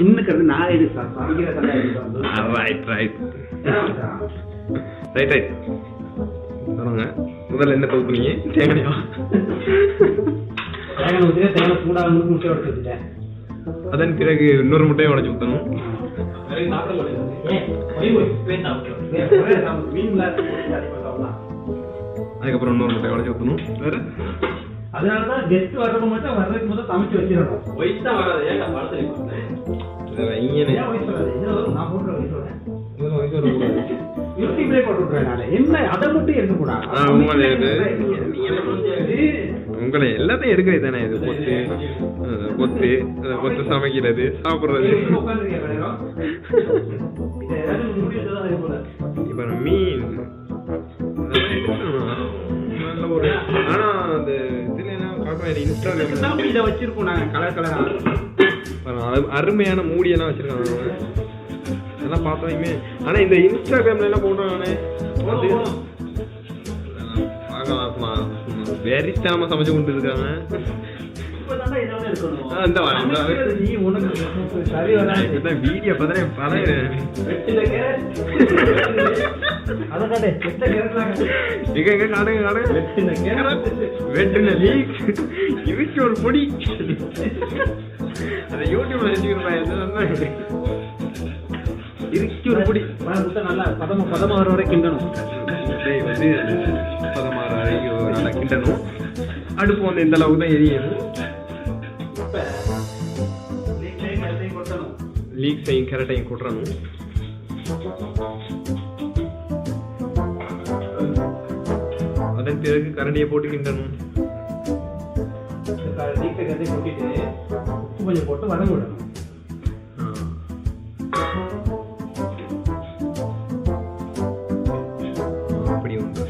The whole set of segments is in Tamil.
இன்னும் நான் இது சமைக்கிற ரைட் சொல்லுங்க. முதல்ல என்ன தூக்குனீங்க? தேங்காயா? தேங்காய் ஊற்றினா தேங்காய் சூடாக முட்டை உடச்சு வச்சுட்டேன். அதன் பிறகு இன்னொரு முட்டையை உடச்சு ஊற்றணும். அதுக்கப்புறம் இன்னொரு முட்டையை உடச்சு ஊற்றணும். வேற அதனாலதான் கெஸ்ட் வர்றது மட்டும் வர்றதுக்கு முதல் சமைச்சு வச்சிடணும். வயசு தான் வராது. ஏன் நான் வயசு வராது. நான் போட்டுற வயசு வரேன். யூடியூப்லேயே போட்டுறேன். நான் என்ன அதை மட்டும் இருக்கக்கூடாது. உங்களை எல்லாத்தையும் எடுக்கிறது தானே. இது கொத்து சமைக்கிறது சாப்பிடுறது. இப்ப மீன் நல்ல ஒரு ஆனா அந்த இதுல எல்லாம் காட்டுவாங்க இன்ஸ்டாகிராம் இதை வச்சிருக்கோம் நாங்க கலர் கலர் அருமையான மூடியெல்லாம் வச்சிருக்காங்க. அதெல்லாம் பார்த்தோமே. ஆனா இந்த இன்ஸ்டாகிராம்ல எல்லாம் போடுறானே வெறித்தனமா சமைச்சு கொண்டு இருக்காங்க. வீடியோ ஒரு பொடி யூடியூப்ல ஒரு பொடி நல்லா பதமாற வரை கிண்டணும். பதமாற வரைக்கும் நல்லா கிண்டணும். அடுப்பு வந்து இந்த அளவுக்கு தான் எரியணும். லீக் செய்யும் கரெக்டையும் கொட்டுறணும். அதன் பிறகு கரண்டியை போட்டு கிண்டணும். கொஞ்சம் போட்டு வதங்க விடணும். அப்படி ஒன்று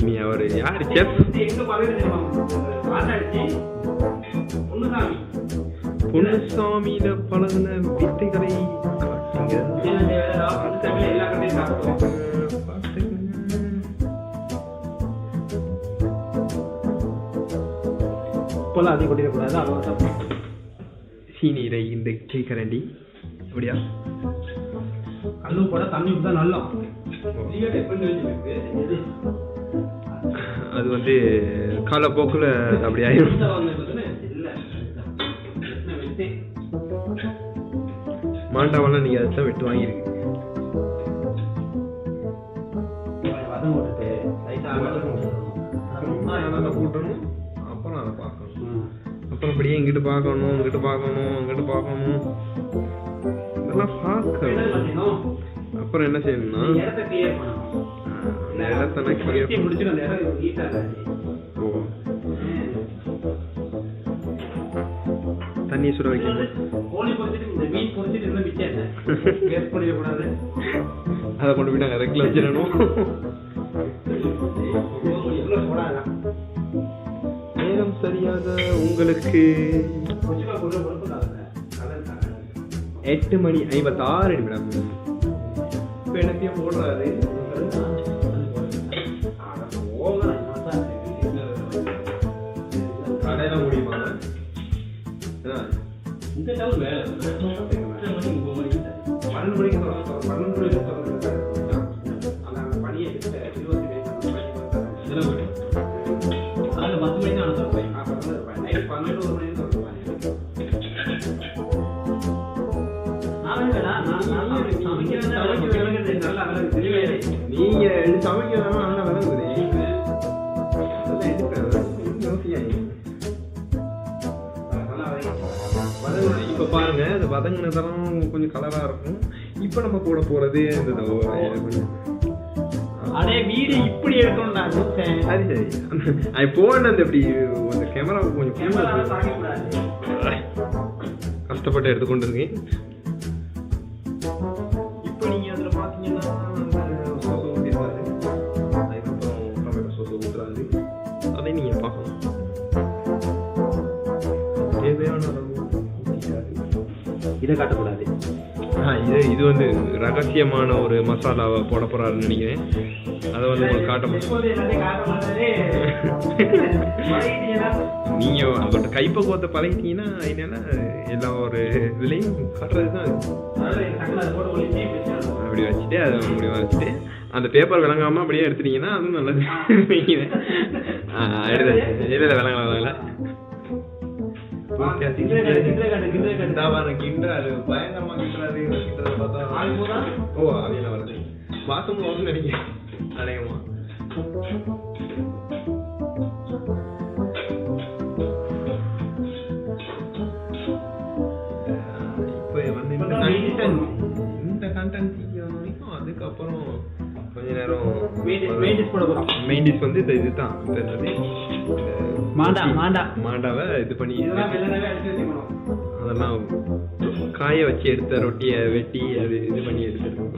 இனி அவர் யாரு பொன்னுசாமியில பழகின வித்தைகளை அதிகம் கொட்டிடக்கூடாது. சீனிரை இந்த கரண்டி அப்படியா கல்லு போட தண்ணி தான் நல்லா. அது வந்து காலப்போக்குல அப்படி ஆயிடும். மாண்டாவெல்லாம் நீங்க அதைத்தான் வெட்டு வாங்கிருக்கு. கூட்டணும். அப்புறம் அதை பார்க்கணும். அப்புறம் அப்படியே இங்கிட்டு பார்க்கணும், இங்கிட்டு பார்க்கணும், அங்கிட்டு பார்க்கணும். இதெல்லாம் பார்க்கணும். அப்புறம் என்ன செய்யணும்னா தண்ணி சுட வைக்கணும். அதை கொண்டு போய் நாங்கள் ரெக்கில் வச்சிடணும். நேரம் சரியாக உங்களுக்கு 8:56 இப்ப எனத்தையும் போடுறாரு. கடையில முடியுமா? இந்த டவுன் வேலை 12 மணிக்கு பணியை 20 அதில் 10 மணி தான் இருப்பேன். நைட் 12 மணி நீங்க சமைக்கிறதா நல்லா விளங்குது. இப்ப பாருங்க அது வதங்கினதெல்லாம் கொஞ்சம் கலரா இருக்கும். இப்ப நம்ம கூட போறது அதே வீடு இப்படி இருக்கணும். சரி சரி அது போன அந்த இப்படி அந்த கேமரா கொஞ்சம் கஷ்டப்பட்டு எடுத்துக்கொண்டு இருக்கேன். இப்போ நீங்க அதுல பாத்தீங்கன்னா சோசை ஊற்றிருக்காரு. அதுக்கப்புறம் டொமேட்டோ சோசை ஊற்றுறாரு. அதை நீங்க பார்க்கணும். தேவையான அளவு இதை காட்டக்கூடாது. இது வந்து ரகசியமான ஒரு மசாலாவை போட போறாருன்னு நினைக்கிறேன். அதை வந்து உங்களுக்கு காட்ட முடியும். எப்போது எல்லாத்தையும் காட்ட மாட்டாரு. பழகிட்டீங்கன்னா நீங்க அவங்கள்ட்ட கைப்பக்குவத்தை பழகிட்டீங்கன்னா என்னன்னா எல்லா ஒரு இதுலையும் காட்டுறது தான் அது. அதனால டக்குனு அதை போட்டு ஒளிச்சு பேசிடணும். அப்படி வச்சுட்டு அதை முடிவாக வச்சுட்டு அந்த பேப்பர் விளங்காம அப்படியே எடுத்துட்டீங்கன்னா அதுவும் நல்லது. இல்லை விளங்கல கிண்டுறாரு பயங்கரமா கிண்டுறாரு. ஓ அவையில வருது பாத்ரூம் வந்து நினைக்கிறேன் அநேகமா. இப்போ வந்து இந்த கண்டென்ட் வரைக்கும் அதுக்கப்புறம் கொஞ்ச நேரம் மெயின் டிஷ் வந்து இந்த இதுதான் மாண்டாவை இது பண்ணி அதெல்லாம் காய வச்சு எடுத்த ரொட்டியை வெட்டி அது இது பண்ணி எடுத்துருக்கோம்.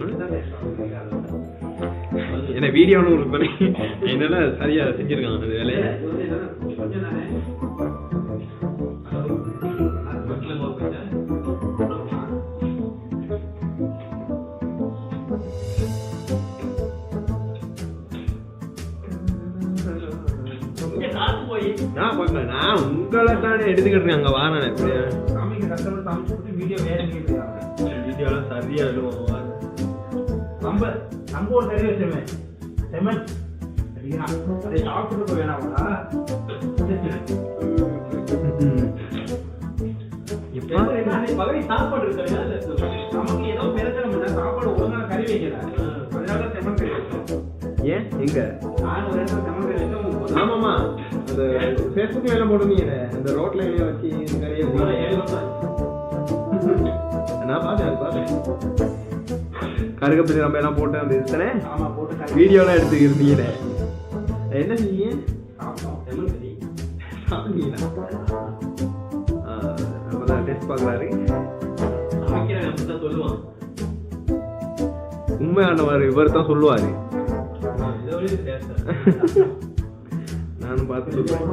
ஏன்னா வீடியோன்னு ஒரு பண்ணி என்னால சரியா செஞ்சிருக்காங்க அந்த வேலையை. நான் உங்களை தானே எடுத்துக்கிட்டு இருக்கேன் அங்க வாரேன். வீடியோலாம் சரியா எழுதுவோம். நம்ம ஒரு கறி வச்சிருவேன் செமன் அதை சாப்பிட்டு வேணாம்டா. பகுதி சாப்பாடு இருக்காது நமக்கு ஏதோ பிரச்சனை சாப்பாடு ஒழுங்கான கறி வைக்கல அதனால செமன் கறி வச்சோம். ஏன் எங்க நான் ஒரு இடத்துல செமன் கறி வச்சோம். ஆமாமா அந்த ஃபேஸ்புக்ல எல்லாம் போடுவீங்க அந்த ரோட்ல எல்லாம் வச்சு கறியை நான் பார்த்தேன் கருகப்பிள்ளை நம்ம எல்லாம் போட்டு அந்த இதுதானே வீடியோலாம் எடுத்து இருந்தீங்களே என்ன செஞ்சீங்க? அப்பதான் டெஸ்ட் பார்க்கறாரு. உண்மையானவர் இவர் தான் சொல்லுவாரு. நானும் பார்த்து சொல்லுவேன்.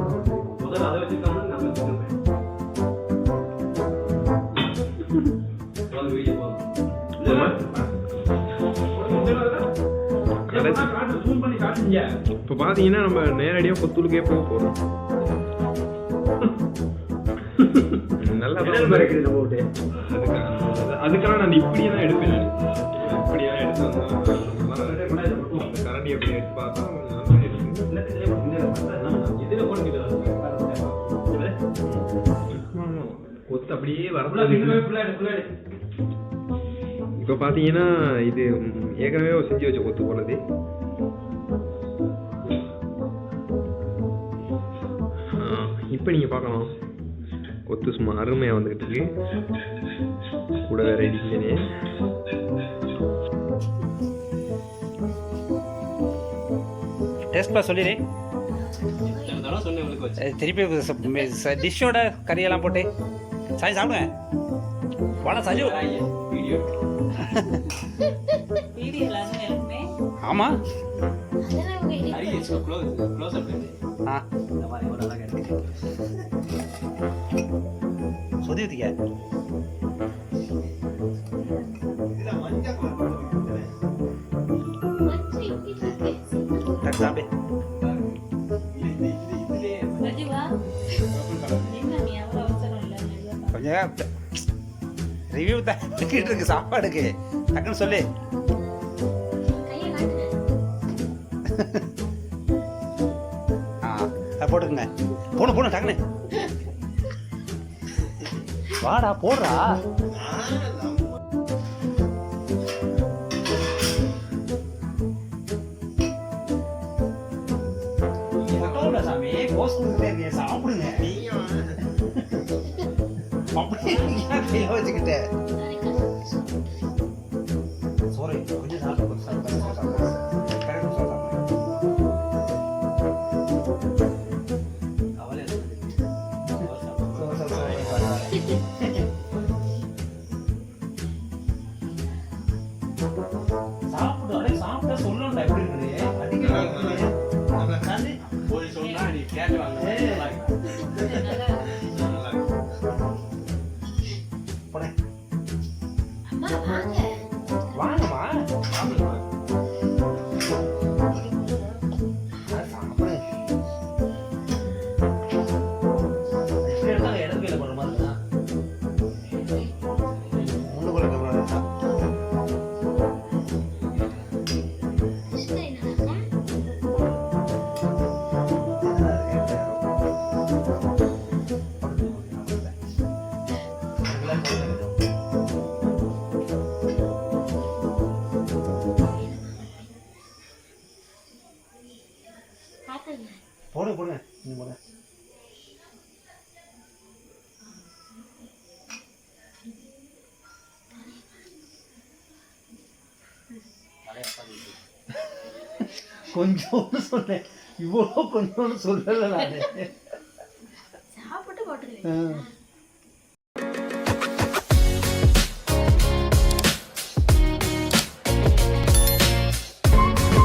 இப்ப பாத்தீங்கன்னா நம்ம நேரடியா கொத்தூளுக்கே போறோம். நல்லா அதுக்கெல்லாம் நான் இப்படியே தான் எடுப்பேன். இப்படியா எடுத்து கரண்டி எப்படி எடுத்து பார்த்தா கொத்து அப்படியே வர. இப்ப பாத்தீங்கன்னா இது ஏற்கனவே செஞ்சு வச்ச கொத்து போனது. இப்ப நீங்க பார்க்கலாம் கொத்து சும்மா அருமையா வந்துகிட்டு இருக்கு. கூட வேற இடிக்கனே டேஸ்ட் பா சொல்லிடு. திருப்பி டிஷ்ஷோட கறியெல்லாம் போட்டு சாய் சாப்பிடுவேன். வாடா சஜு. ஆமா சொதி ஊத்திக்க. சாப்பிடு கொஞ்சம் ரிவ்யூ தான் இருக்கு சாப்பாடுக்கு. டக்குன்னு சொல்லு. போட்டுக்குங்க. போன டக்குன்னு வாடா போடுறா. சாப்பிடுங்க அப்படியே வச்சுக்கிட்ட சாரி கொஞ்சம் சாப்பிடு. சாப்பிட்டா சொல்லணும்டா எப்படி இருக்குது அடிக்க சொன்னா நீ கேட்கலாம். வாங்கம்மா கொஞ்சோண்டு சொன்னேன், இவ்வளோ கொஞ்சோண்டு சொல்லலை நான். சாப்பிட்டு போட்டுக்கிறேன்.